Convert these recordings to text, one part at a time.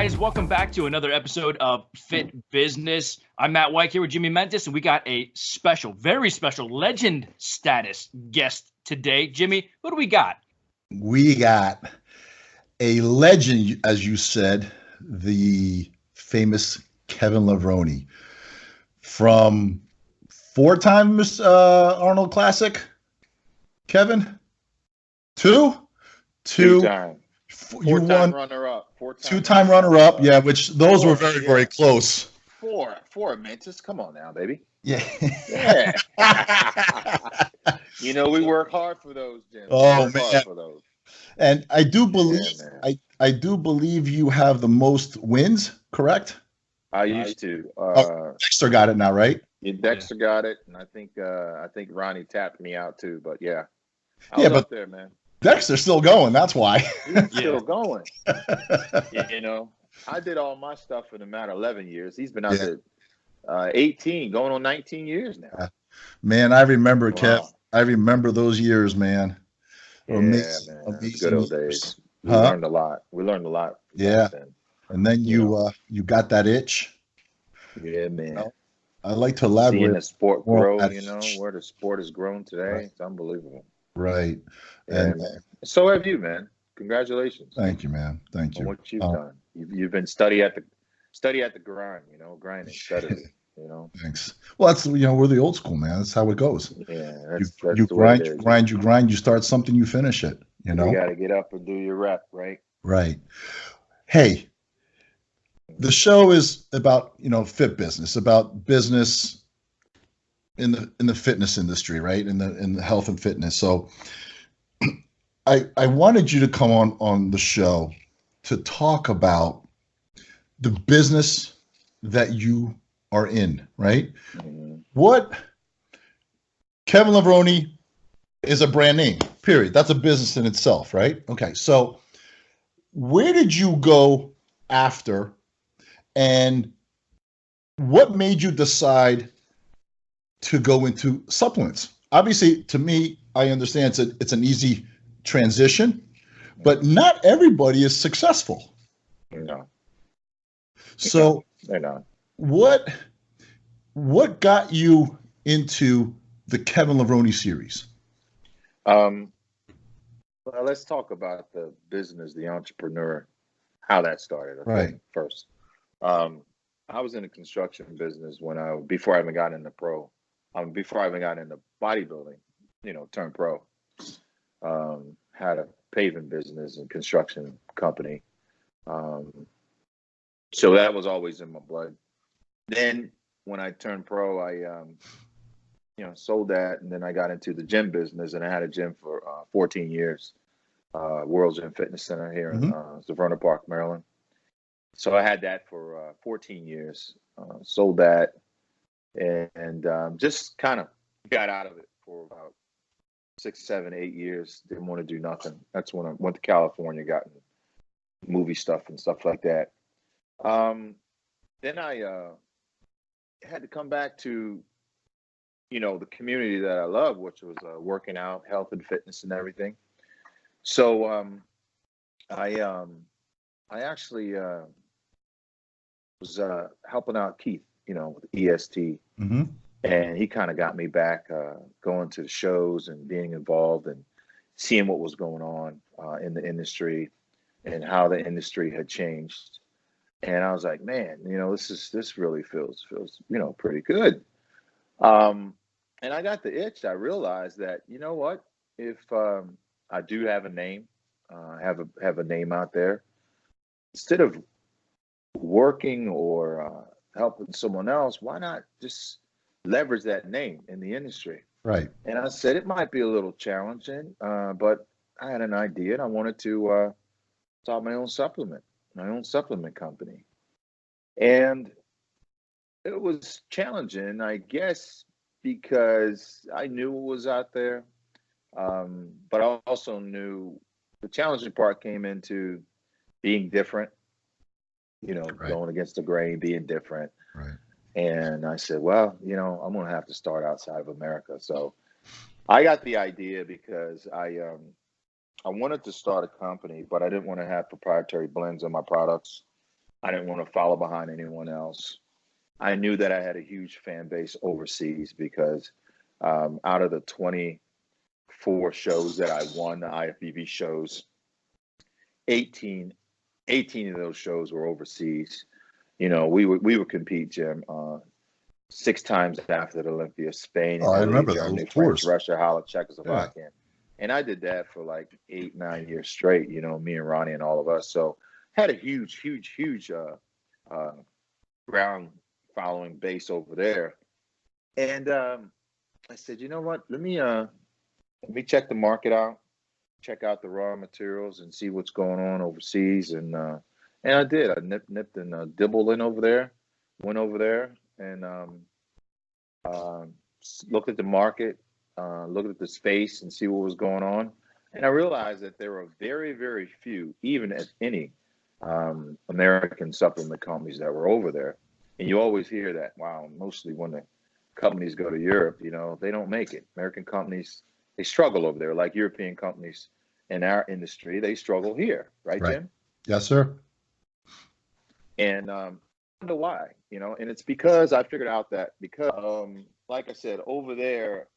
guys, welcome back to another episode of Fit Business. I'm Matt Weik here with Jimmy Mentis, and we got a special, very special legend status guest today. Jimmy, who do we got? We got a legend, as you said, the famous Kevin Levrone from four-time Arnold Classic. Kevin, two-time. You won runner-up. Two-time runner-up. Yeah, which those were very, very close. Four, Mentis. Come on now, baby. Yeah. You know, we work hard for those, Jim. Oh, man. For those. And I do believe I do believe you have the most wins, correct? I used to. Dexter got it now, right? Yeah, Dexter got it, and I think Ronnie tapped me out too. But yeah, I was up there, man. Dexter's still going. That's why. He's still going. You know, I did all my stuff in a matter of 11 years. He's been out there 18, going on 19 years now. Man, I remember, Kev. I remember those years, man. Yeah, amazing, man. Amazing Good old days. We learned a lot. Yeah. And then you got that itch. Yeah, man. You know, I'd like to elaborate. Seeing the sport grow, you know, where the sport has grown today. Right. It's unbelievable. Right. Yeah, and man. So have you, man. Congratulations. Thank you, man. Thank you. On what you've done. You've been study at the grind, you know, grinding, studying, you know. Thanks. Well, that's, you know, we're the old school, man. That's how it goes. Yeah. You grind, you start something, you finish it, you know. You got to get up and do your rep, right? Right. Hey, the show is about, you know, fit business, about business in the fitness industry, right? In the health and fitness. So I wanted you to come on the show to talk about the business that you are in, right? Mm-hmm. What Kevin Levrone is a brand name, period. That's a business in itself, right? Okay. So where did you go after, and what made you decide to go into supplements? Obviously, to me, I understand it's an easy transition, but not everybody is successful. No. So they're not. What got you into the Kevin Levrone series? Well, let's talk about the business, the entrepreneur, how that started. Okay, right. First, I was in the construction business before I even got into pro. Before I even got into bodybuilding, you know, turned pro. Had a paving business and construction company. So that was always in my blood. Then when I turned pro, I sold that, and then I got into the gym business, and I had a gym for 14 years, World Gym Fitness Center here in Severna Park, Maryland. So I had that for 14 years, sold that, and just kind of got out of it for about 6, 7, 8 years. Didn't want to do nothing. That's when I went to California, got into movie stuff and stuff like that. Then I had to come back to, you know, the community that I love, which was working out, health and fitness and everything. So I actually was helping out Keith, you know, with EST. Mm-hmm. And he kind of got me back going to the shows and being involved and seeing what was going on in the industry and how the industry had changed. And I was like, man, you know, this really feels, you know, pretty good. And I got the itch. I realized that, you know what, if I do have a name, have a name out there, instead of working or helping someone else, why not just leverage that name in the industry? Right. And I said it might be a little challenging, but I had an idea, and I wanted to start my own supplement company. And it was challenging, I guess, because I knew what was out there, but I also knew the challenging part came into being different, you know, going against the grain, being different. Right. And I said, well, you know, I'm going to have to start outside of America. So I got the idea because I wanted to start a company, but I didn't want to have proprietary blends on my products. I didn't want to follow behind anyone else. I knew that I had a huge fan base overseas because out of the 24 shows that I won, the IFBB shows, 18 of those shows were overseas. You know, we would compete, Jim, 6 times after the Olympia: Spain, Oh, I Italy, remember Germany, those France, tours. Russia, Holland, Czechoslovakia. And I did that for like 8-9 years straight, you know, me and Ronnie and all of us. So had a huge ground following base over there. And I said, you know what, let me check the market out, check out the raw materials and see what's going on overseas. And I did. I nipped and dibbled in over there, went over there and looked at the market, looked at the space and see what was going on. And I realized that there were very, very few, even if any, American supplement companies that were over there. And you always hear that, wow, mostly when the companies go to Europe, you know, they don't make it. American companies, they struggle over there, like European companies in our industry, they struggle here, right, Jim? Yes, sir. And I wonder why, you know, and it's because I figured out that because, like I said, over there,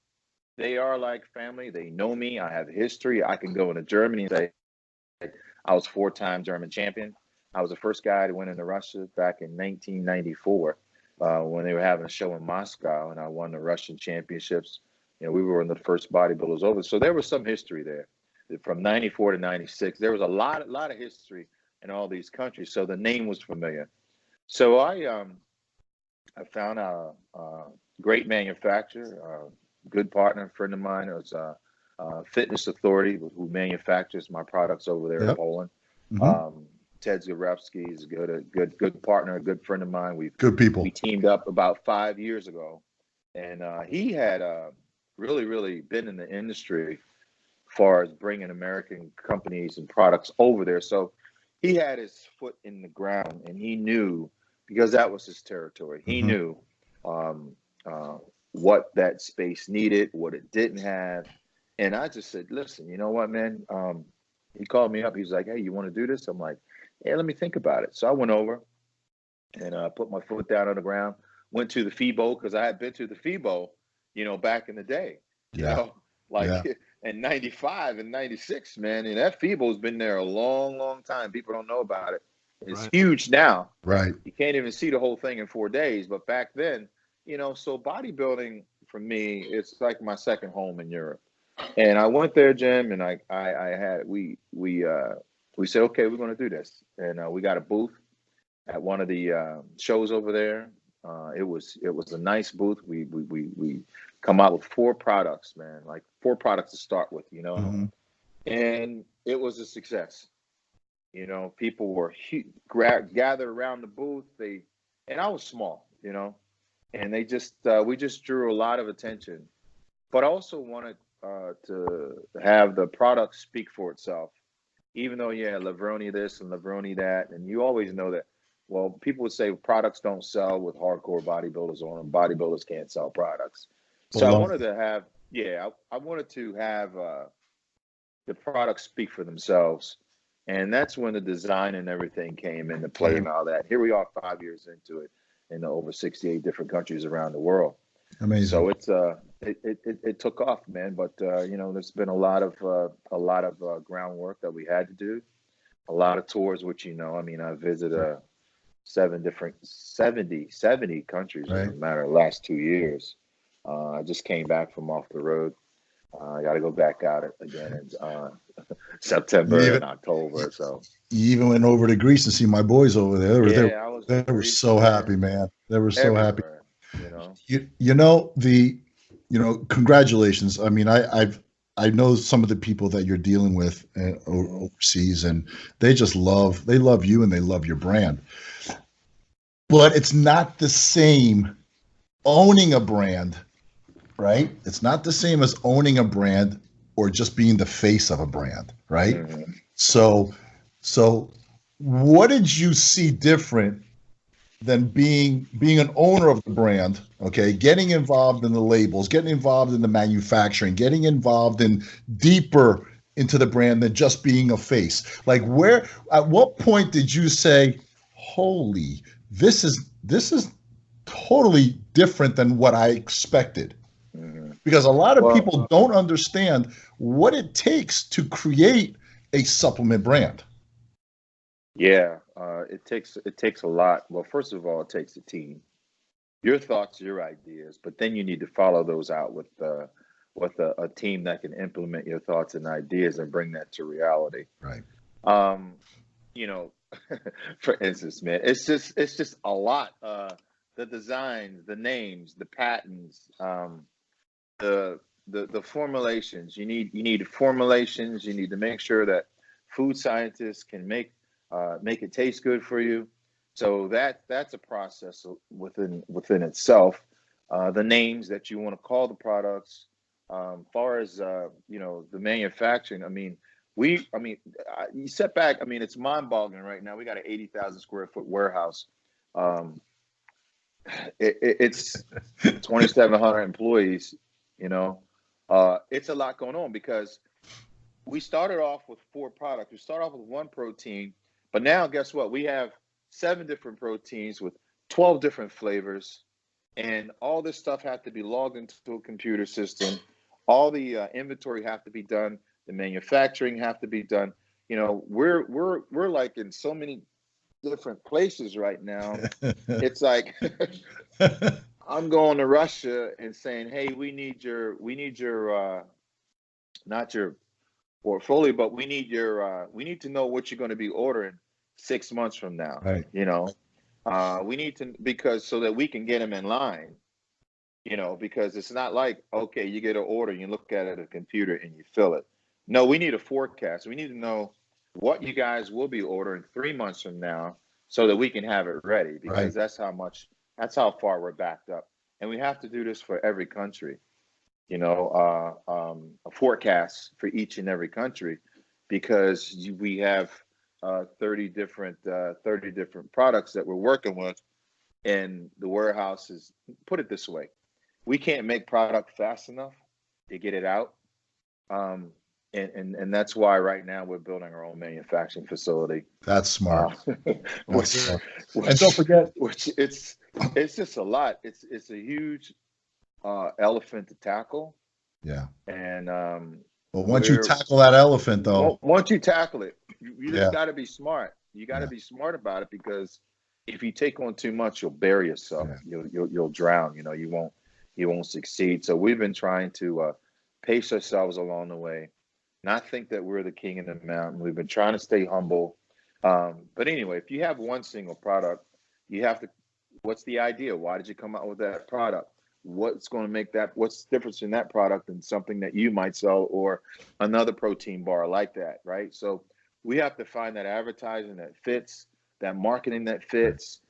they are like family. They know me. I have history. I can go into Germany and say, I was 4-time German champion. I was the first guy to win into Russia back in 1994 when they were having a show in Moscow, and I won the Russian championships. You know, we were one of the first bodybuilders over. So there was some history there. From 94 to 96, there was a lot of history in all these countries. So the name was familiar. So I found a great manufacturer, good partner, friend of mine. It was Fitness Authority, who manufactures my products over there in Poland. Mm-hmm. Ted Zarevsky is a good partner, a good friend of mine. Good people. We teamed up about 5 years ago, and he had really been in the industry as far as bringing American companies and products over there. So he had his foot in the ground, and he knew, because that was his territory. He knew what that space needed, what it didn't have. And I just said, listen, you know what, man? He called me up. He was like, hey, you want to do this? I'm like, yeah, let me think about it. So I went over and put my foot down on the ground, went to the FIBO, because I had been to the FIBO, you know, back in the day, you know, like in 95 and 96, man. And that FIBO's been there a long time. People don't know about it. It's huge now. Right. You can't even see the whole thing in 4 days. But back then, you know, so bodybuilding for me, it's like my second home in Europe. And I went there, Jim, and we said, okay, we're going to do this. And we got a booth at one of the shows over there. It was a nice booth. We come out with 4 products, man, like 4 products to start with, you know, and it was a success. You know, people were gathered around the booth. And I was small, you know, and we just drew a lot of attention. But I also wanted to have the product speak for itself, even though, Levrone this and Levrone that. And you always know that, well, people would say products don't sell with hardcore bodybuilders on them. Bodybuilders can't sell products. So I wanted to have, I wanted to have the products speak for themselves. And that's when the design and everything came into play and all that. Here we are 5 years into it in over 68 different countries around the world. Amazing. So it's it took off, man. But you know, there's been a lot of groundwork that we had to do, a lot of tours, which, you know, I mean, I visited 70 countries in a matter of the last 2 years. I just came back from off the road. I got to go back out again in September and October. So you even went over to Greece and see my boys over there. They were so happy, man. They were so happy. You know, congratulations. I mean, I know some of the people that you're dealing with overseas, and they love you and they love your brand. But it's not the same owning a brand, right? It's not the same as owning a brand or just being the face of a brand, right? Mm-hmm. So what did you see different than being an owner of the brand, okay, getting involved in the labels, getting involved in the manufacturing, getting involved in deeper into the brand than just being a face? Like, at what point did you say, holy, this is totally different than what I expected. Because a lot of people don't understand what it takes to create a supplement brand. Yeah, it takes a lot. Well, first of all, it takes a team. Your thoughts, your ideas, but then you need to follow those out with a team that can implement your thoughts and ideas and bring that to reality. Right. You know, for instance, man, it's just a lot. The designs, the names, the patents, the formulations. You need formulations. You need to make sure that food scientists can make it taste good for you. So that's a process within itself. The names that you want to call the products, far as the manufacturing. I mean, you step back. I mean, it's mind-boggling right now. We got an 80,000 square foot warehouse. It's 2,700 employees. It's a lot going on because we started off with 4 products. We started off with 1 protein, but now guess what? We have 7 different proteins with 12 different flavors, and all this stuff has to be logged into a computer system. All the inventory have to be done. The manufacturing have to be done. We're like in so many different places right now. It's like I'm going to Russia and saying, "Hey, we need your not your portfolio, but we need to know what you're going to be ordering 6 months from now." Right. We need to, because so that we can get them in line. Because it's not like, okay, you get an order, you look at it at a computer and you fill it. No, we need a forecast. We need to know what you guys will be ordering 3 months from now so that we can have it ready, because that's how far we're backed up. And we have to do this for every country, a forecast for each and every country, because we have 30 different products that we're working with. And the warehouse is, put it this way, we can't make product fast enough to get it out. And that's why right now we're building our own manufacturing facility. That's smart. And don't forget, which it's just a lot. It's a huge elephant to tackle. Yeah. And but once you tackle that elephant, though, once you tackle it, you just got to be smart. You got to be smart about it, because if you take on too much, you'll bury yourself. You'll drown. You won't succeed. So we've been trying to pace ourselves along the way, not think that we're the king of the mountain. We've been trying to stay humble. But anyway, if you have one single product, you have to, what's the idea? Why did you come out with that product? What's going to make that, what's the difference in that product than something that you might sell, or another protein bar like that, right? So we have to find that advertising that fits, that marketing that fits,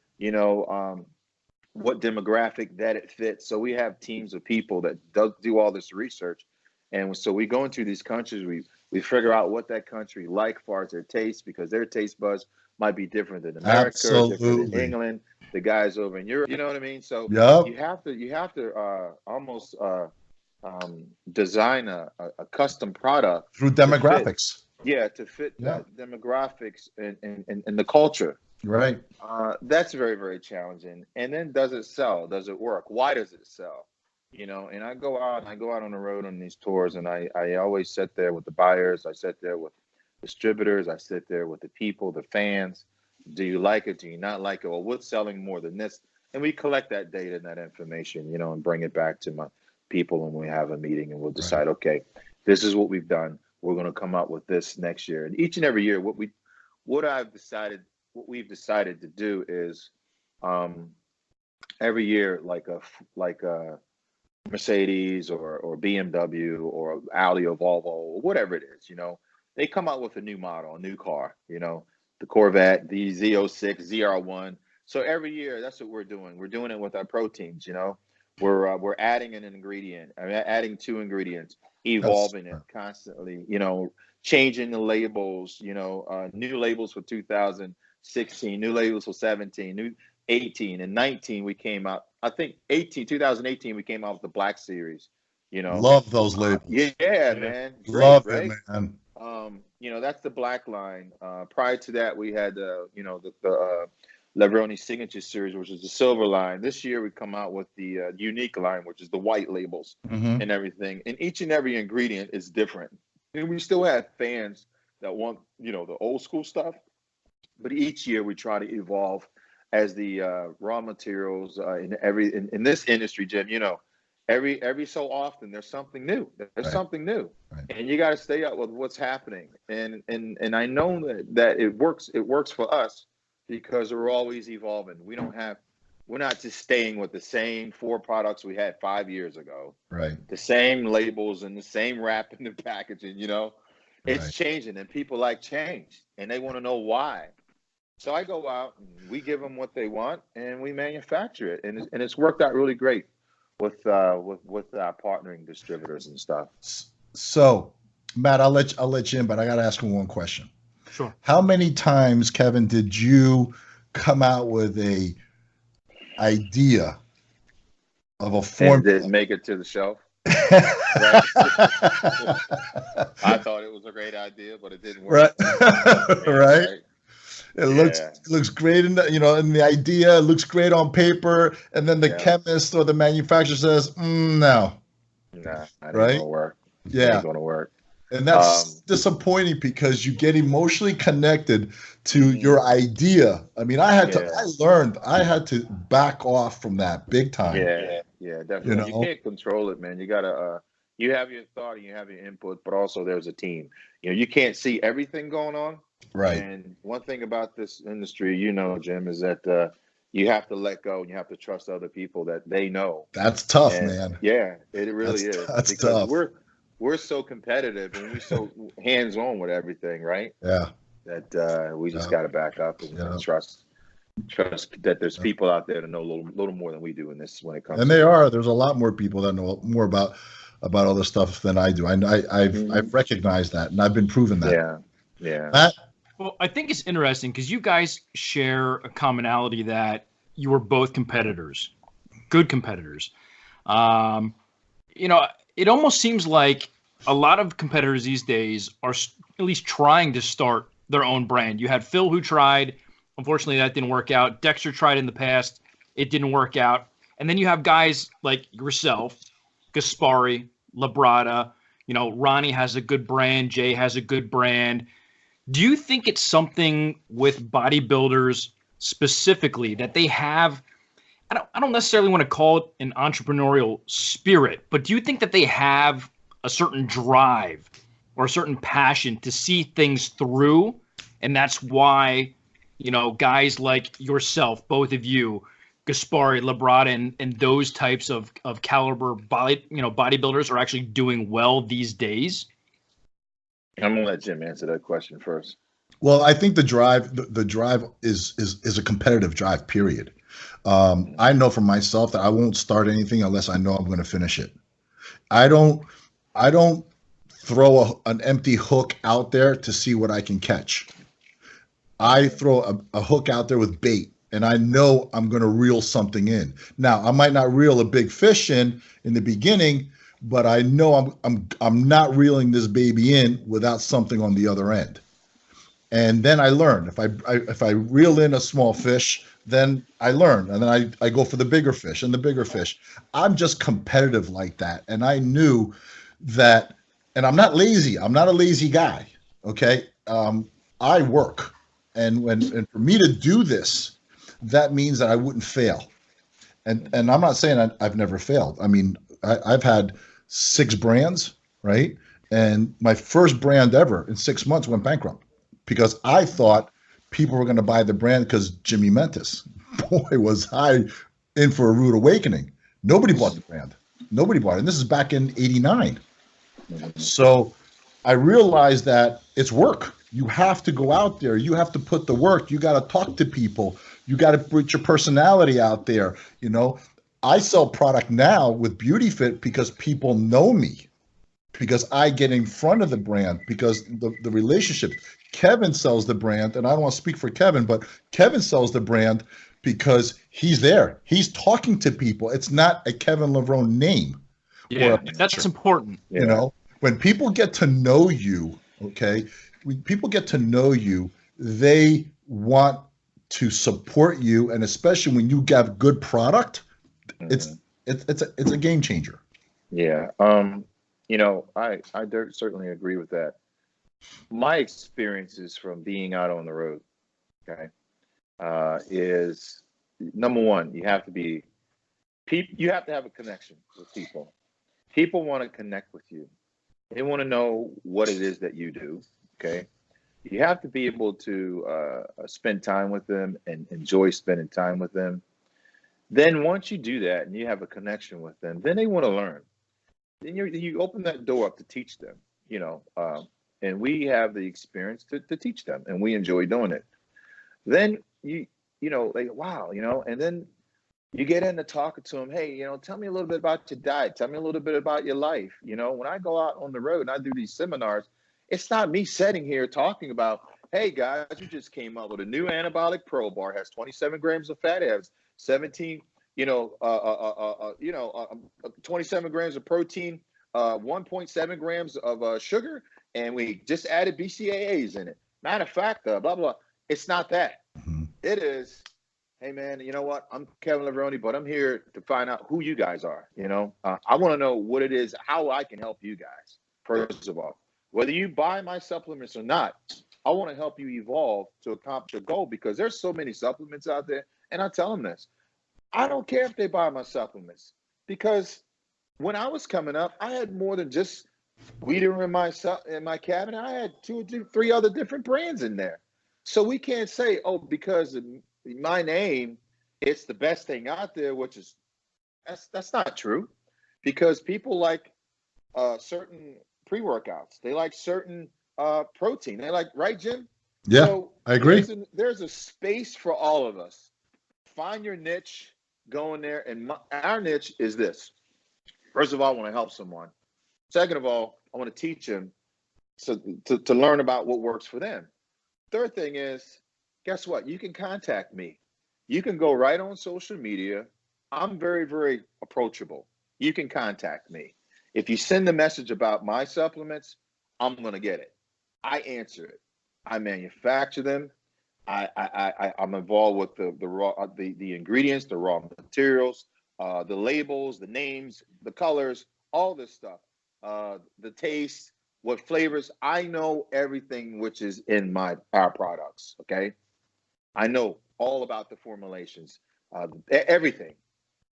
what demographic that it fits. So we have teams of people that do all this research. And so we go into these countries, we figure out what that country like as far as their taste, because their taste buds might be different than America, different than England, the guys over in Europe, you know what I mean? So you have to almost design a custom product through demographics. To fit that demographics and the culture. Right. That's very, very challenging. And then, does it sell? Does it work? Why does it sell? And I go out on the road on these tours, and I always sit there with the buyers. I sit there with distributors. I sit there with the people, the fans. Do you like it? Do you not like it? Well, what's selling more than this? And we collect that data and that information, and bring it back to my people, and we have a meeting, and we'll decide, okay, this is what we've done. We're going to come up with this next year. And each and every year, what we've decided to do is every year, like a Mercedes or BMW or Audi or Volvo or whatever it is, they come out with a new model, a new car, the Corvette, the Z06, ZR1. So every year, that's what we're doing. We're doing it with our proteins, we're adding an ingredient, adding 2 ingredients, evolving it constantly, changing the labels, new labels for 2016, new labels for 17, new 18 and 19. We came out, I think 2018, we came out with the Black Series, Love those labels. Man. Great, love right? it, man. That's the black line. Prior to that, we had the Levrone Signature Series, which is the silver line. This year we come out with the unique line, which is the white labels and everything. And each and every ingredient is different. And we still have fans that want, you know, the old school stuff. But each year we try to evolve as the raw materials in this industry, Jim. You know, every so often there's something new. There's something new, and you got to stay up with what's happening. And I know that it works. It works for us because we're always evolving. We're not just staying with the same 4 products we had 5 years ago. Right. The same labels and the same wrap and the packaging. You know, it's changing, and people like change, and they want to know why. So I go out and we give them what they want, and we manufacture it, and it's worked out really great with our partnering distributors and stuff. So, Matt, I'll let you in, but I got to ask him one question. Sure. How many times, Kevin, did you come out with a idea of a formula? And did make it to the shelf? I thought it was a great idea, but it didn't work. Right. It looks great in the idea. It looks great on paper, and then the chemist or the manufacturer says, "No, that ain't gonna work." Yeah, ain't gonna work. And that's disappointing because you get emotionally connected to your idea. I mean, I learned I had to back off from that big time. Yeah, definitely. You can't control it, man. You gotta you have your thought and you have your input, but also there's a team. You know, you can't see everything going on. Right. And one thing about this industry, you know, Jim, is that you have to let go and you have to trust other people that they know. That's tough, man. Yeah, it really is. That's because tough. We're so competitive and we're so hands-on with everything, right? Yeah. That we just got to back up and trust that there's people out there that know a little more than we do in this when it comes. And there's a lot more people that know more about all this stuff than I do. I've recognized that, and I've been proven that. Yeah. Matt? Well, I think it's interesting because you guys share a commonality that you were both competitors, good competitors. You know, it almost seems like a lot of competitors these days are at least trying to start their own brand. You had Phil who tried. Unfortunately, that didn't work out. Dexter tried in the past. It didn't work out. And then you have guys like yourself, Gaspari, Labrada. You know, Ronnie has a good brand. Jay has a good brand. Do you think it's something with bodybuilders specifically that they have? I don't necessarily want to call it an entrepreneurial spirit, but do you think that they have a certain drive or a certain passion to see things through? And that's why, you know, guys like yourself, both of you, Gaspari, Labrada, and those types of caliber bodybuilders are actually doing well these days? I'm gonna let Jim answer that question first. Well, I think the drive is a competitive drive, period. I know for myself that I won't start anything unless I know I'm going to finish it. I don't throw an empty hook out there to see what I can catch. I throw a hook out there with bait, and I know I'm going to reel something in. Now, I might not reel a big fish in the beginning, but I know I'm not reeling this baby in without something on the other end. And then I learn. If I reel in a small fish, then I learn, and then I go for the bigger fish and the bigger fish. I'm just competitive like that, and I knew that. And I'm not lazy. I'm not a lazy guy. Okay, I work, and for me to do this, that means that I wouldn't fail. And I'm not saying I've never failed. I mean, I've had 6 brands, right? And my first brand ever in 6 months went bankrupt because I thought people were going to buy the brand because Jimmy Mentis. Boy, was I in for a rude awakening. Nobody bought the brand. Nobody bought it. And this is back in '89. So I realized that it's work. You have to go out there. You have to put the work. You got to talk to people. You got to put your personality out there. You know, I sell product now with Beauty Fit because people know me, because I get in front of the brand, because the relationship. Kevin sells the brand, and I don't want to speak for Kevin, but Kevin sells the brand because he's there. He's talking to people. It's not a Kevin Levrone name. Yeah, that's important. You know, when people get to know you, okay, when people get to know you, they want to support you, and especially when you have good product, Mhm. it's a game changer. Yeah. I certainly agree with that. My experiences from being out on the road, okay, is number one, you have to have a connection with people. People want to connect with you. They want to know what it is that you do. Okay. You have to be able to spend time with them and enjoy spending time with them. Then once you do that and you have a connection with them, then they want to learn. Then you open that door up to teach them, and we have the experience to teach them, and we enjoy doing it. Then like, wow, and then you get into talking to them. Hey, tell me a little bit about your diet. Tell me a little bit about your life. When I go out on the road and I do these seminars, it's not me sitting here talking about, hey guys, you just came up with a new anabolic pro bar, has 27 grams of fat, it has 17, 27 grams of protein, 1.7 grams of sugar, and we just added BCAAs in it. Matter of fact, blah, blah. It's not that. Mhm. It is, hey man, you know what? I'm Kevin Levrone, but I'm here to find out who you guys are. I want to know what it is, how I can help you guys. First of all, whether you buy my supplements or not, I want to help you evolve to accomplish a goal, because there's so many supplements out there. And I tell them this, I don't care if they buy my supplements, because when I was coming up, I had more than just weeder in my cabinet. I had 2 or 3 other different brands in there. So we can't say, oh, because of my name, it's the best thing out there, which is that's not true, because people like certain pre-workouts, they like certain protein, they like, right, Jim? Yeah, So I agree. there's a space for all of us. Find your niche, go in there, and our niche is this. First of all, I want to help someone. Second of all, I want to teach them to learn about what works for them. Third thing is, guess what? You can contact me. You can go right on social media. I'm very, very approachable. You can contact me. If you send a message about my supplements, I'm going to get it. I answer it. I manufacture them. I'm involved with the raw the ingredients, the raw materials, the labels, the names, the colors, all this stuff, the taste, what flavors. I know everything which is in our products. Okay, I know all about the formulations, everything,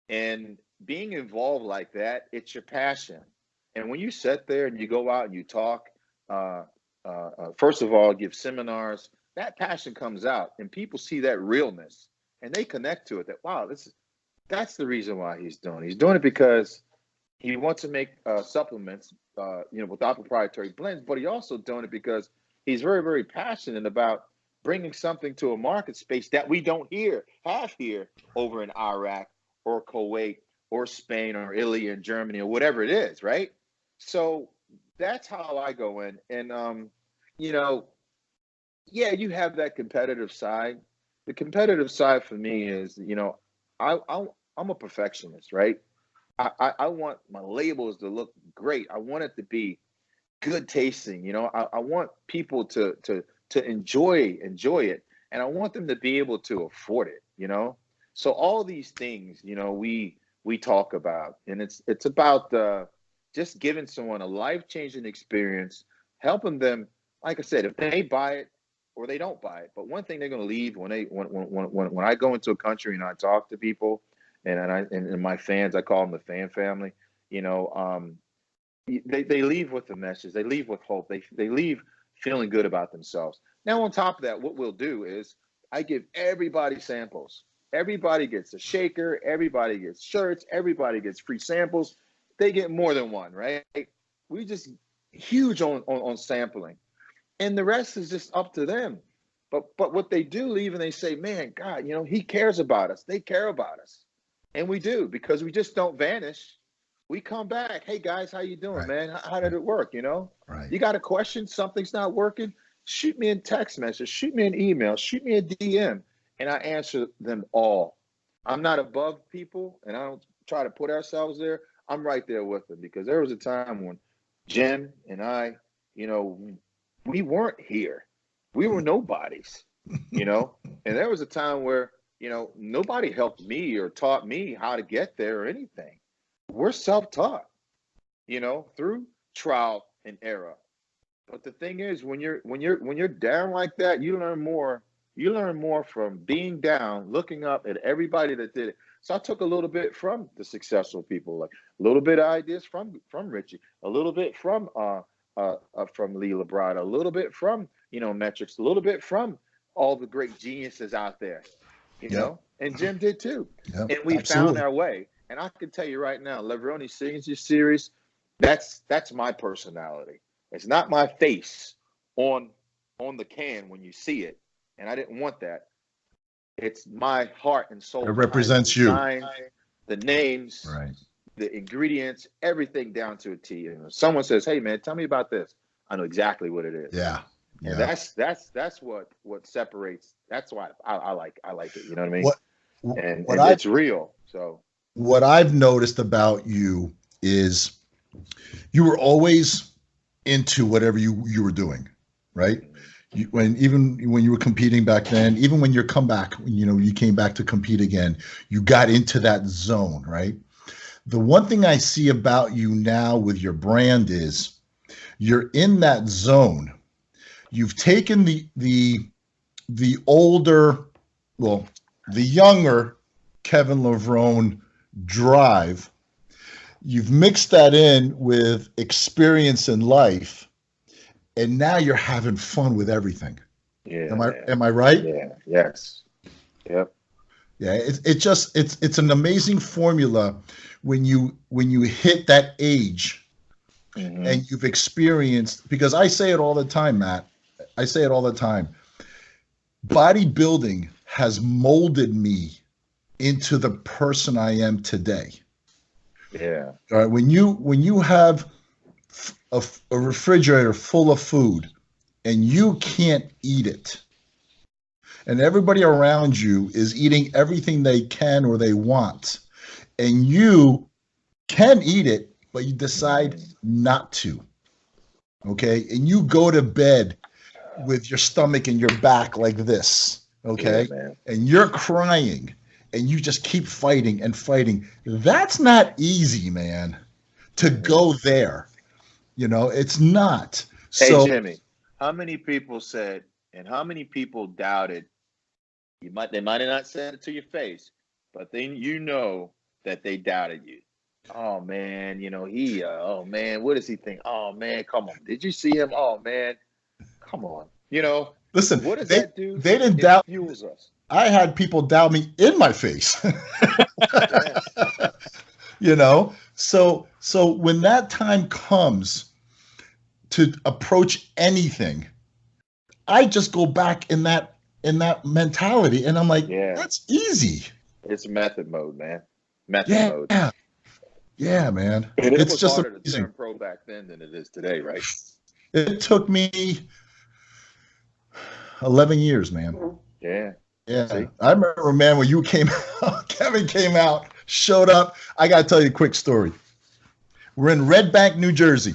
and being involved like that, it's your passion. And when you sit there and you go out and you talk, first of all, give seminars, that passion comes out, and people see that realness, and they connect to it. That, wow, that's the reason why he's doing it. He's doing it because he wants to make supplements, without proprietary blends, but he also doing it because he's very, very passionate about bringing something to a market space that we don't have here over in Iraq or Kuwait or Spain or Italy and Germany or whatever it is, right? So that's how I go in, and you know, yeah, you have that competitive side. The competitive side for me is, I'm a perfectionist, right? I want my labels to look great. I want it to be good tasting. I want people to enjoy it, and I want them to be able to afford it. So all these things, we talk about, and it's about just giving someone a life changing experience, helping them. Like I said, if they buy it or they don't buy it, but one thing they're going to leave when I go into a country and I talk to people, and my fans, I call them the fan family. You know, they leave with a message. They leave with hope. They leave feeling good about themselves. Now, on top of that, what we'll do is I give everybody samples. Everybody gets a shaker. Everybody gets shirts. Everybody gets free samples. They get more than one, right? We just huge on sampling, and the rest is just up to them. But what they do leave, and they say, man, God, he cares about us. They care about us, and we do, because we just don't vanish. We come back. Hey guys, how you doing, Right. man? How did it work? Right. You got a question, something's not working, shoot me a text message, shoot me an email, shoot me a DM, and I answer them all. I'm not above people, and I don't try to put ourselves there. I'm right there with them, because there was a time when Jim and I, we weren't here. We were nobodies. you know. And there was a time where, you know, nobody helped me or taught me how to get there or anything. We're self-taught, you know, through trial and error. But the thing is, when you're down like that, you learn more. You learn more from being down, looking up at everybody that did it. So I took a little bit from the successful people, like a little bit of ideas from Richie, a little bit from Lee Labrada, a little bit from, you know, Metrics, a little bit from all the great geniuses out there, you Yep. know, and Jim did too. Yep. And we Absolutely. found our way. And I can tell you right now, Levrone Signature Series, that's my personality. It's not my face on the can when you see it, and I didn't want that. It's my heart and soul. It represents you. The names, Right. the ingredients, everything down to a T. And if someone says, "Hey, man, tell me about this," I know exactly what it is. Yeah. And that's what separates. That's why I like it. You know what I mean? And it's real. So what I've noticed about you is you were always into whatever you were doing, right? Even when you were competing back then, even when you came back to compete again, you got into that zone, right? The one thing I see about you now with your brand is you're in that zone. You've taken the younger Kevin Levrone drive. You've mixed that in with experience in life, and now you're having fun with everything. Yeah. Am I right? Yeah. Yes. Yep. Yeah. It's an amazing formula when you hit that age, mm-hmm. and you've experienced, because I say it all the time, Matt. I say it all the time. Bodybuilding has molded me into the person I am today. Yeah. All right. When you have a refrigerator full of food and you can't eat it, and everybody around you is eating everything they can or they want, and you can eat it, but you decide not to. Okay. And you go to bed with your stomach and your back like this. Okay. Yeah, and you're crying. And you just keep fighting and fighting. That's not easy, man, to go there. You know, it's not. Hey, Jimmy, how many people said and how many people doubted? They might have not said it to your face, but then you know that they doubted you. Oh, man, you know, oh, man, what does he think? Oh, man, come on. Did you see him? Oh, man, come on. You know, listen, what does that do? They didn't doubt. It fuels us. I had people doubt me in my face. You know, so when that time comes to approach anything, I just go back in that mentality, and I'm like, that's easy. It's method mode, man. Method mode. Yeah, man. And it it's was just harder amazing. to turn pro back then than it is today, right? It took me 11 years, man. Yeah. Yeah, See? I remember, man, when you came out, Kevin came out, showed up. I got to tell you a quick story. We're in Red Bank, New Jersey.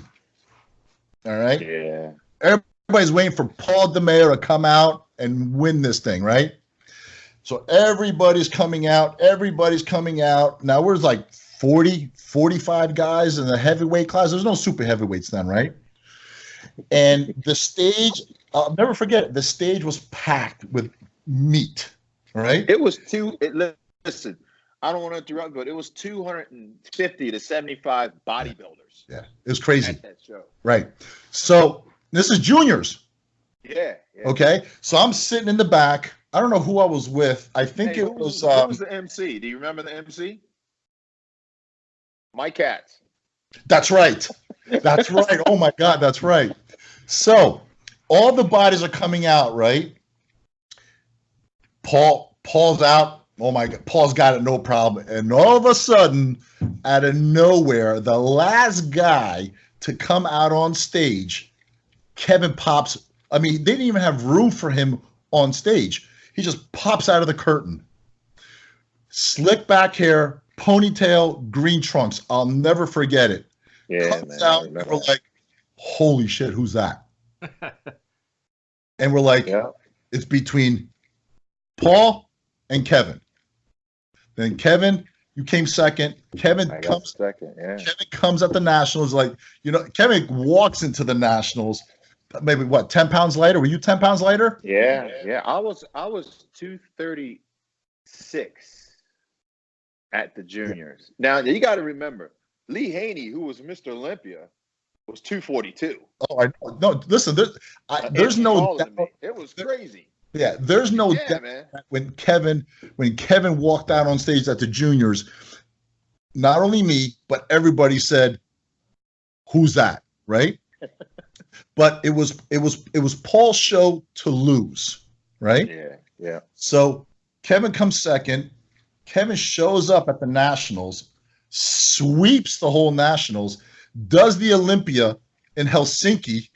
All right? Yeah. Everybody's waiting for Paul DeMayo to come out and win this thing, right? So everybody's coming out. Now we're like 40, 45 guys in the heavyweight class. There's no super heavyweights then, right? And the stage, I'll never forget it. The stage was packed with meat, right? It was listen, I don't want to interrupt, but it was 250 to 75 bodybuilders. Yeah, it was crazy. At that show. Right. So this is juniors. Yeah. Okay. So I'm sitting in the back. I don't know who I was with. I think it was. Who was the MC? Do you remember the MC? Mike Katz. That's right. That's right. Oh my God, that's right. So all the bodies are coming out, right? Paul's out. Oh my God, Paul's got it, no problem. And all of a sudden, out of nowhere, the last guy to come out on stage, Kevin pops. I mean, they didn't even have room for him on stage. He just pops out of the curtain. Slick back hair, ponytail, green trunks. I'll never forget it. Yeah, comes out, and we're like, holy shit, who's that? And we're like, It's between Paul and Kevin. Then Kevin, you came second. Kevin comes second. Yeah. Kevin comes at the Nationals like, Kevin walks into the Nationals. Maybe what, 10 pounds lighter? Were you 10 pounds lighter? Yeah. I was 236 at the juniors. Now you got to remember, Lee Haney, who was Mr. Olympia, was 242. Oh, I no. Listen, there's no doubt. It was crazy. Yeah, there's no doubt man. when Kevin walked out on stage at the juniors, not only me, but everybody said, "Who's that?" Right? But it was Paul's show to lose, right? Yeah. So Kevin comes second. Kevin shows up at the Nationals, sweeps the whole Nationals, does the Olympia in Helsinki,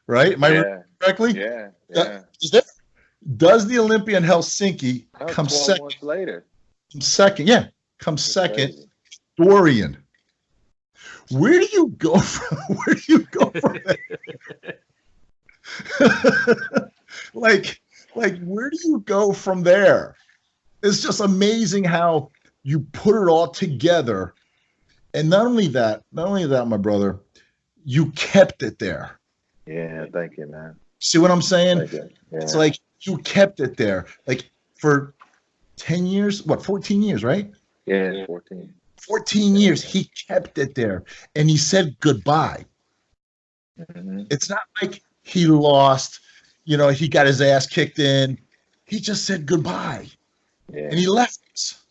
right? Am I remembering correctly? Yeah. Does the Olympia in Helsinki, comes 12 second. months later. Comes second. Crazy. Dorian. Where do you go from there? like where do you go from there? It's just amazing how you put it all together. And not only that, my brother, you kept it there. Yeah, thank you, man. See what I'm saying? Yeah. It's like you kept it there. Like for 10 years, 14 years, right? Yeah, 14. 14 years, he kept it there. And he said goodbye. Mm-hmm. It's not like he lost, he got his ass kicked in. He just said goodbye. Yeah. And he left us.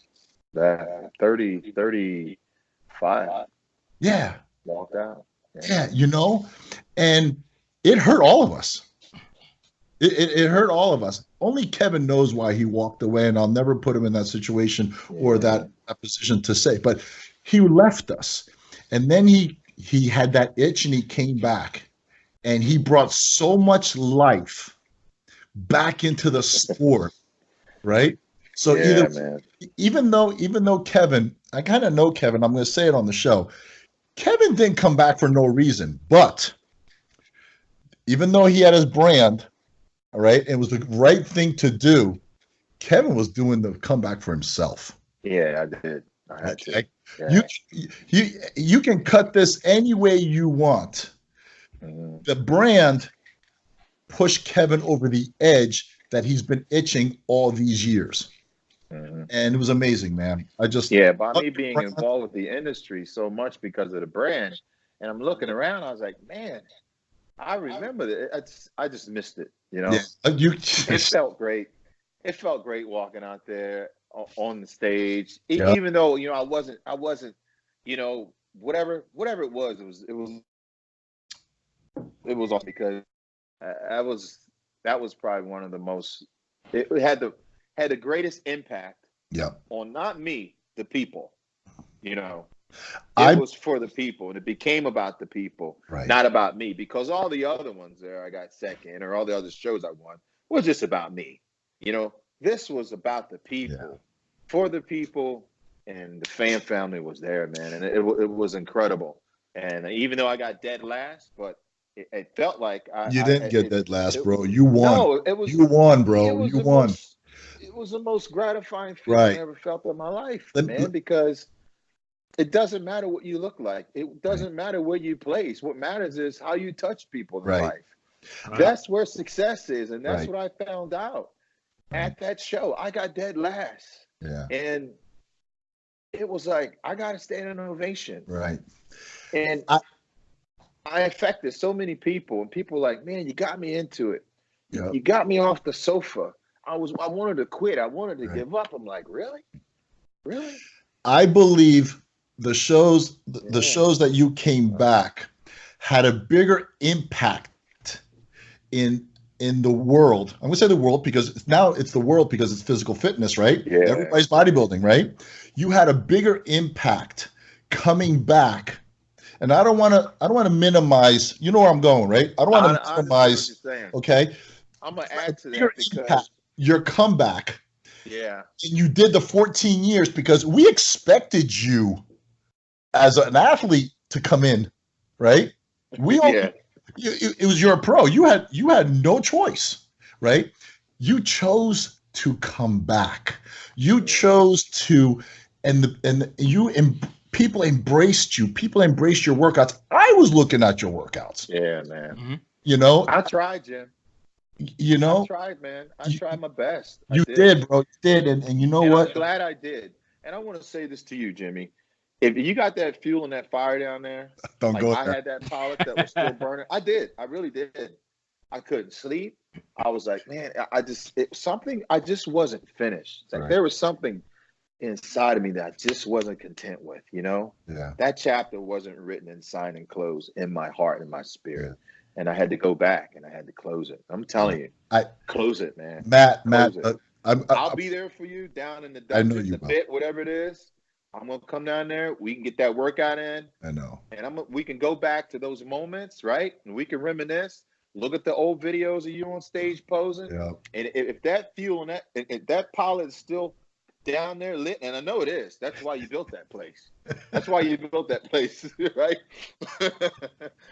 That 35. Yeah. Walked out. Yeah, and it hurt all of us. It hurt all of us. Only Kevin knows why he walked away, and I'll never put him in that situation or that position to say. But he left us, and then he had that itch, and he came back, and he brought so much life back into the sport, right? So even though Kevin, I kind of know Kevin, I'm going to say it on the show. Kevin didn't come back for no reason, but even though he had his brand, all right, it was the right thing to do. Kevin was doing the comeback for himself. Yeah, I did. I had to. Yeah. You can cut this any way you want. Mm-hmm. The brand pushed Kevin over the edge that he's been itching all these years. Mm-hmm. And it was amazing, man. By me being involved with the industry so much because of the brand, and I'm looking around, I was like, man, I remember that. I just missed it. Yeah. It felt great. It felt great walking out there on the stage, even though I wasn't, whatever it was awesome because that was probably one of the most. It had the greatest impact. Yeah. On not me, the people. It was for the people, and it became about the people, not about me. Because all the other ones there, I got second, or all the other shows I won was just about me. This was about the people, for the people, and the fan family was there, man, and it was incredible. And even though I got dead last, but it felt like you didn't get dead last, bro. You won. No, you won, bro. You won. It was the most gratifying feeling I ever felt in my life, man, because it doesn't matter what you look like. It doesn't matter where you place. What matters is how you touch people in life. Right. That's where success is, and that's what I found out at that show. I got dead last. Yeah. And it was like, I got to stand an ovation. Right. And I affected so many people, and people were like, man, you got me into it. Yep. You got me off the sofa. I wanted to quit. I wanted to give up. I'm like, really? I believe the shows that you came back had a bigger impact in the world. I'm going to say the world because it's the world because it's physical fitness, right? Yeah. Everybody's bodybuilding, right? You had a bigger impact coming back. And I don't want to minimize, you know where I'm going, right? I don't want to minimize, okay? I'm going to add to that because your comeback. Yeah. And you did the 14 years because we expected you as an athlete to come in, right? It was your pro. You had no choice. right? You chose to come back. You chose to, people embraced you. People embraced your workouts. I was looking at your workouts. Yeah, man. Mm-hmm. You know, I tried, Jim. you know, I tried, man. I tried my best. You did, bro. You did. And you know and what? I'm glad I did. And I want to say this to you, Jimmy. If you got that fuel and that fire down there, Don't like go I there. had that polish that was still burning. I did. I really did. I couldn't sleep. I was like, man, I just wasn't finished. It's like Right. there was something inside of me that I just wasn't content with, you know? Yeah. That chapter wasn't written and signed and closed in my heart and my spirit. Yeah. And I had to go back and I had to close it. I'm telling you, close it, man. Matt, I'll be there for you down in the dungeon, the pit, whatever it is. I'm gonna come down there. We can get that workout in. I know. And we can go back to those moments, right? And we can reminisce. Look at the old videos of you on stage posing. Yeah. And if that fuel and if that pilot is still down there lit, and I know it is. That's why you built that place. That's why you built that place, right?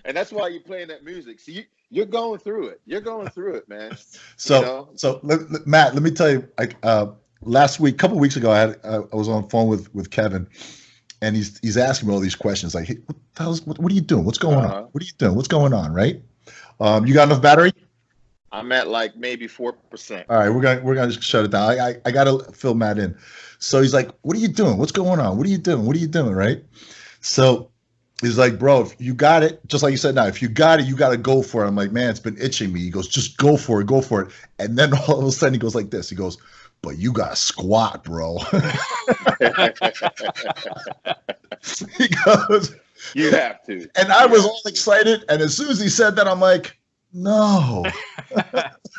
And that's why you're playing that music. See, you're going through it. You're going through it, man. So Matt, let me tell you. Last week, a couple of weeks ago, I was on the phone with Kevin, and he's asking me all these questions like, hey, what are you doing? What's going on? What are you doing? What's going on? Right? You got enough battery? I'm at like maybe 4%. All right, we're gonna shut it down. I gotta fill Matt in. So he's like, "What are you doing? What's going on? What are you doing? What are you doing?" Right? So he's like, "Bro, if you got it, just like you said. Now, if you got it, you got to go for it." I'm like, "Man, it's been itching me." He goes, "Just go for it, go for it." And then all of a sudden, he goes like this. He goes, "But you got to squat, bro." He goes, "You have to." And I was all excited. And as soon as he said that, I'm like, no.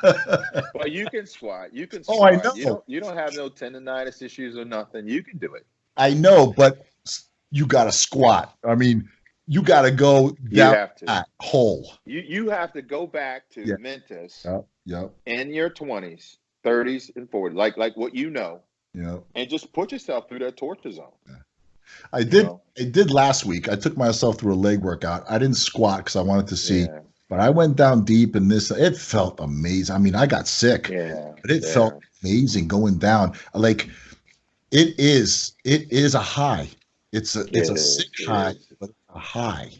Well, you can squat. You can squat. Oh, I know. You don't have no tendonitis issues or nothing. You can do it. I know, but you got to squat. I mean, you got to go down that hole. You have to go back to Mentis yep. in your 20s, 30s, and 40s, like what you know. Yeah. And just put yourself through that torture zone. Yeah. I did last week. I took myself through a leg workout. I didn't squat because I wanted to see. Yeah. But I went down deep in this. It felt amazing. I mean, I got sick, but it felt amazing going down. Like it is a high. It's a sick high, but a high.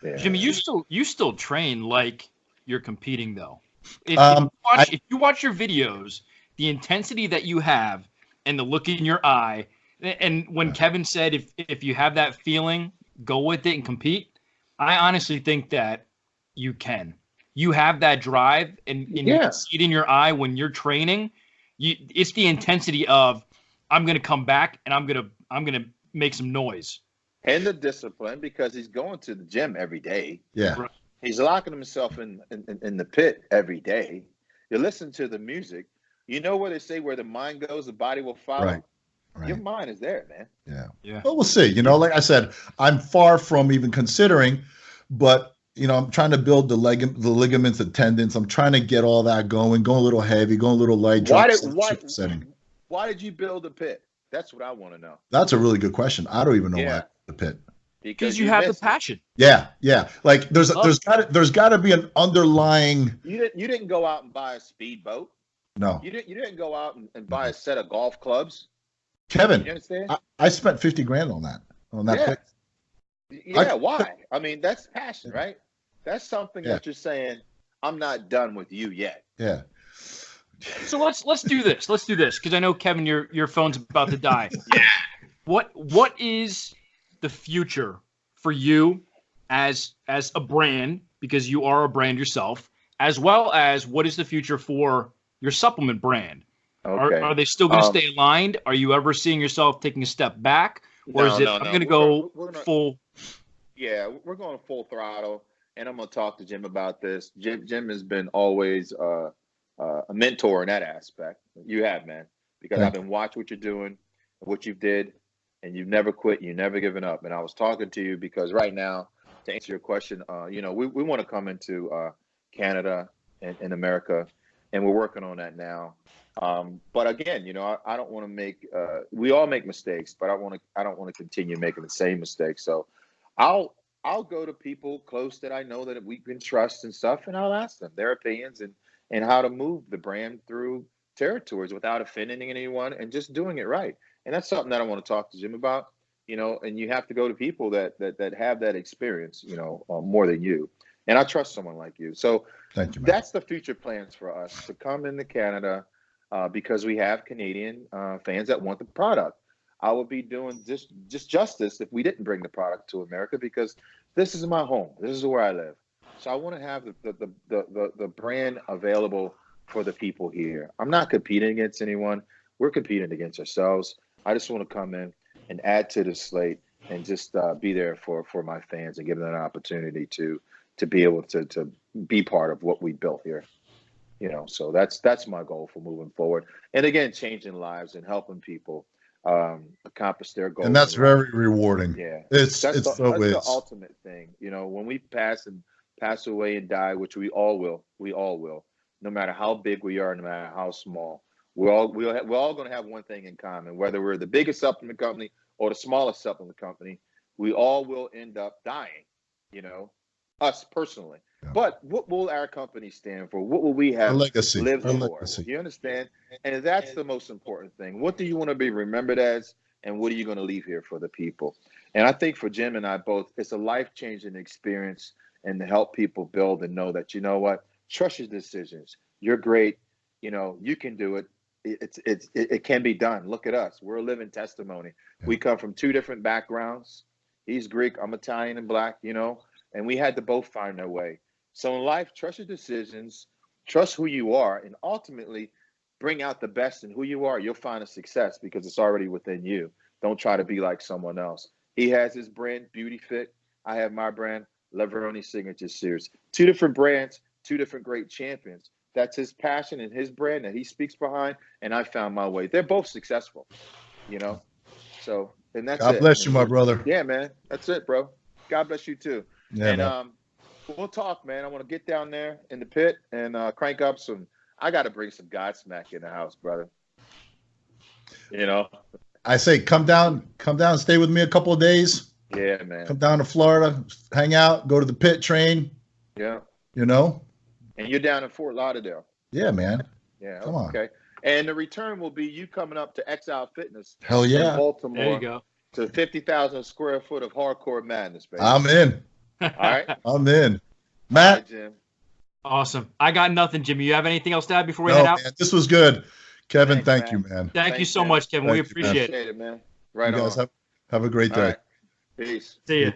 Yeah. Jimmy, you still train like you're competing though. If you watch your videos, the intensity that you have and the look in your eye, and when Kevin said if you have that feeling, go with it and compete. I honestly think that you can. You have that drive, and you can see it in your eye when you're training. It's the intensity of I'm going to come back and I'm going to make some noise. And the discipline, because he's going to the gym every day. Yeah, right. He's locking himself in the pit every day. You listen to the music. You know where they say where the mind goes, the body will follow. Right. Your mind is there, man. Yeah. Well, we'll see. You know, like I said, I'm far from even considering, but. You know, I'm trying to build the ligaments, the tendons. I'm trying to get all that going a little heavy, going a little light. Why did you build a pit? That's what I want to know. That's a really good question. I don't even know why the pit. Because you have the passion. Yeah. Like there's got to be an underlying. You didn't go out and buy a speedboat. No. You didn't go out and buy a set of golf clubs. Kevin, you understand? I spent $50,000 on that pit. Yeah, why? I mean, that's passion, right? That's something that you're saying, I'm not done with you yet. Yeah. So let's do this. Let's do this because I know, Kevin, your phone's about to die. What is the future for you as a brand, because you are a brand yourself, as well as what is the future for your supplement brand? Okay. Are they still going to stay aligned? Are you ever seeing yourself taking a step back? Or is it I'm going to go full? Yeah, we're going full throttle, and I'm going to talk to Jim about this. Jim has been always a mentor in that aspect. You have, man, because I've been watching what you're doing, what you've did, and you've never quit, you've never given up. And I was talking to you because right now, to answer your question, we want to come into Canada and America, and we're working on that now. But again, I don't want to make. We all make mistakes, but I don't want to continue making the same mistakes. So, I'll go to people close that I know that we can trust and stuff, and I'll ask them their opinions, and and how to move the brand through territories without offending anyone and just doing it right. And that's something that I want to talk to Jim about, and you have to go to people that have that experience, more than you. And I trust someone like you. So Thank you, man. that's the future plans for us, to come into Canada, because we have Canadian fans that want the product. I would be doing just justice if we didn't bring the product to America, because this is my home. This is where I live. So I want to have the brand available for the people here. I'm not competing against anyone. We're competing against ourselves. I just want to come in and add to the slate and just be there for my fans and give them an opportunity to be able to be part of what we built here. So that's my goal for moving forward. And again, changing lives and helping people accomplish their goals. And that's very rewarding. Yeah, That's the ultimate thing. When we pass away and die, which we all will, no matter how big we are, no matter how small, we're all going to have one thing in common. Whether we're the biggest supplement company or the smallest supplement company, we all will end up dying. Us personally. Yeah. But what will our company stand for? What will we have lived for? You understand? And that's the most important thing. What do you want to be remembered as, and what are you going to leave here for the people? And I think for Jim and I both, it's a life-changing experience, and to help people build and know that, trust your decisions. You're great. You can do it. It can be done. Look at us. We're a living testimony. Yeah. We come from two different backgrounds. He's Greek. I'm Italian and Black, and we had to both find our way. So in life, trust your decisions, trust who you are, and ultimately bring out the best in who you are. You'll find a success because it's already within you. Don't try to be like someone else. He has his brand, Beauty Fit. I have my brand, Levrone Signature Series. Two different brands, two different great champions. That's his passion and his brand that he speaks behind, and I found my way. They're both successful, So, and that's it. God bless you, my brother. Yeah, man. That's it, bro. God bless you too. Yeah, and we'll talk, man. I want to get down there in the pit and crank up some. I got to bring some Godsmack in the house, brother. I say come down, stay with me a couple of days. Yeah, man. Come down to Florida, hang out, go to the pit, train. Yeah. And you're down in Fort Lauderdale. Yeah, man. Yeah. Come on. Okay. And the return will be you coming up to Exile Fitness. Hell yeah. In Baltimore. There you go. To 50,000 square foot of hardcore madness, baby. I'm in. All right. I'm in. Matt. Right, Jim. Awesome. I got nothing, Jimmy. You have anything else to add before we head out? Man, this was good. Kevin, Thanks, thank you, man. Thank you so much, Kevin. We appreciate it. Man. Right you on. guys have a great day. Right. Peace. See you.